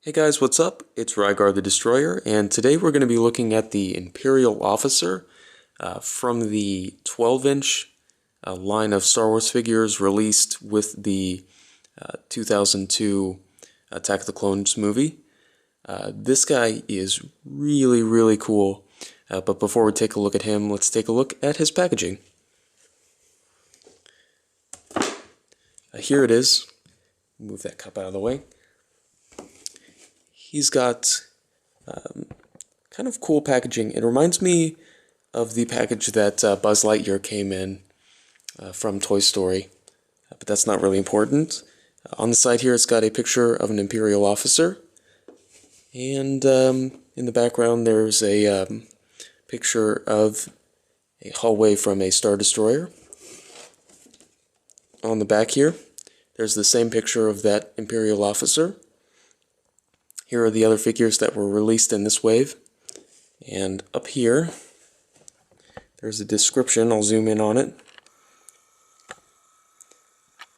Hey guys, what's up? It's Rygar the Destroyer, and today we're going to be looking at the Imperial Officer from the 12-inch line of Star Wars figures released with the 2002 Attack of the Clones movie. This guy is really cool, but before we take a look at him, let's take a look at his packaging. Here it is. Move that cup out of the way. He's got kind of cool packaging. It reminds me of the package that Buzz Lightyear came in from Toy Story, but that's not really important. On the side here it's got a picture of an Imperial officer, and in the background there's a picture of a hallway from a Star Destroyer. On the back here there's the same picture of that Imperial officer. Here are the other figures that were released in this wave. And up here, there's a description. I'll zoom in on it.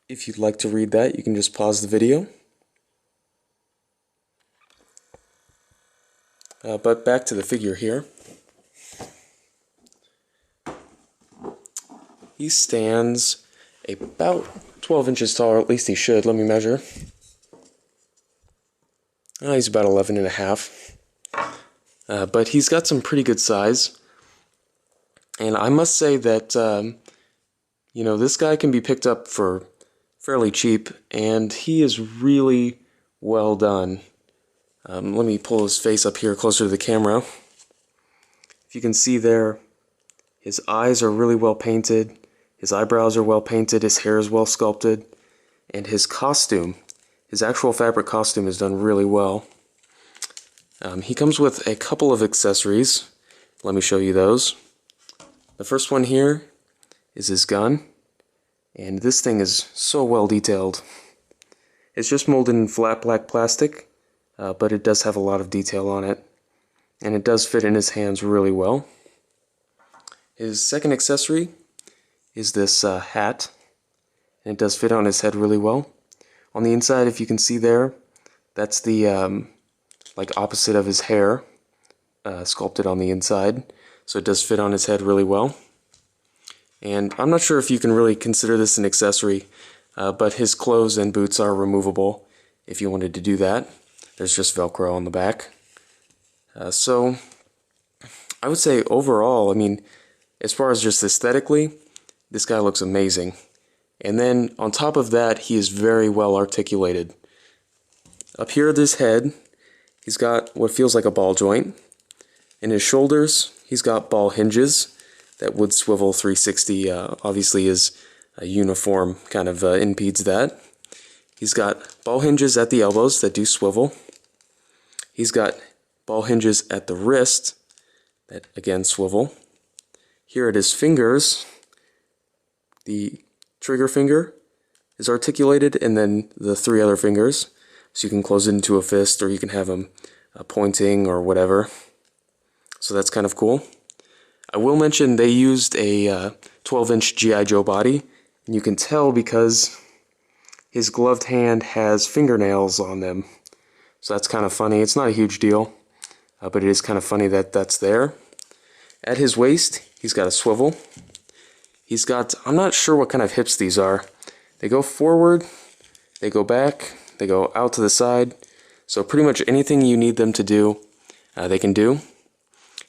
If you'd like to read that, you can just pause the video. But back to the figure here. He stands about 12 inches tall, or at least he should. Let me measure. He's about 11 and a half, but he's got some pretty good size, and I must say that this guy can be picked up for fairly cheap, and he is really well done. Let me pull his face up here closer to the camera. If you can see there, his eyes are really well painted, his eyebrows are well painted, his hair is well sculpted, and his costume, his actual fabric costume, is done really well. He comes with a couple of accessories. Let me show you those. The first one here is his gun, and this thing is so well detailed. It's just molded in flat black plastic, but it does have a lot of detail on it, and it does fit in his hands really well. His second accessory is this hat, and it does fit on his head really well. On the inside, if you can see there, that's the like opposite of his hair, sculpted on the inside, so it does fit on his head really well. And I'm not sure if you can really consider this an accessory, but his clothes and boots are removable if you wanted to do that. There's just Velcro on the back. So I would say overall, I mean, as far as just aesthetically, this guy looks amazing. And then on top of that, he is very well articulated. Up here at his head, he's got what feels like a ball joint. In his shoulders, he's got ball hinges that would swivel 360. Obviously his uniform kind of impedes that. He's got ball hinges at the elbows that do swivel. He's got ball hinges at the wrist that again swivel. Here at his fingers, the trigger finger is articulated, and then the three other fingers, so you can close it into a fist, or you can have them pointing or whatever. So that's kind of cool. I will mention they used a 12-inch G.I. Joe body, and you can tell because his gloved hand has fingernails on them. So that's kind of funny. It's not a huge deal, but it is kind of funny that that's there. At his waist, he's got a swivel. He's got, I'm not sure what kind of hips these are. They go forward, they go back, they go out to the side. So pretty much anything you need them to do, they can do.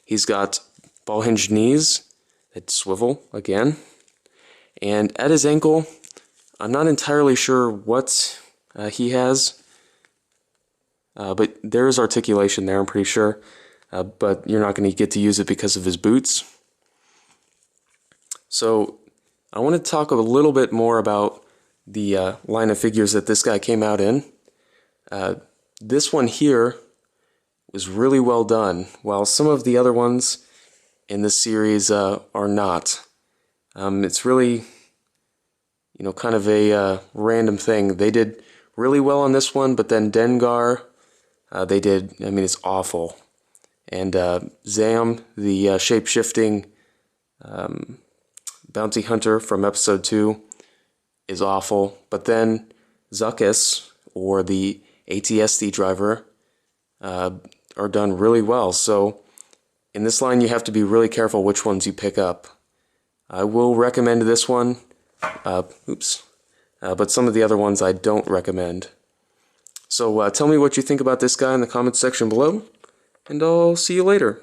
He's got ball hinged knees that swivel again. And at his ankle, I'm not entirely sure what he has, but there is articulation there, I'm pretty sure. But you're not going to get to use it because of his boots. So I want to talk a little bit more about the line of figures that this guy came out in. This one here was really well done, while some of the other ones in this series are not. It's really, kind of a random thing. They did really well on this one, but then Dengar, it's awful. And Zam, the shape-shifting bounty hunter from episode 2, is awful, but then Zuckuss, or the ATSD driver, are done really well. So in this line, you have to be really careful which ones you pick up. I will recommend this one, but some of the other ones I don't recommend. So tell me what you think about this guy in the comments section below, and I'll see you later.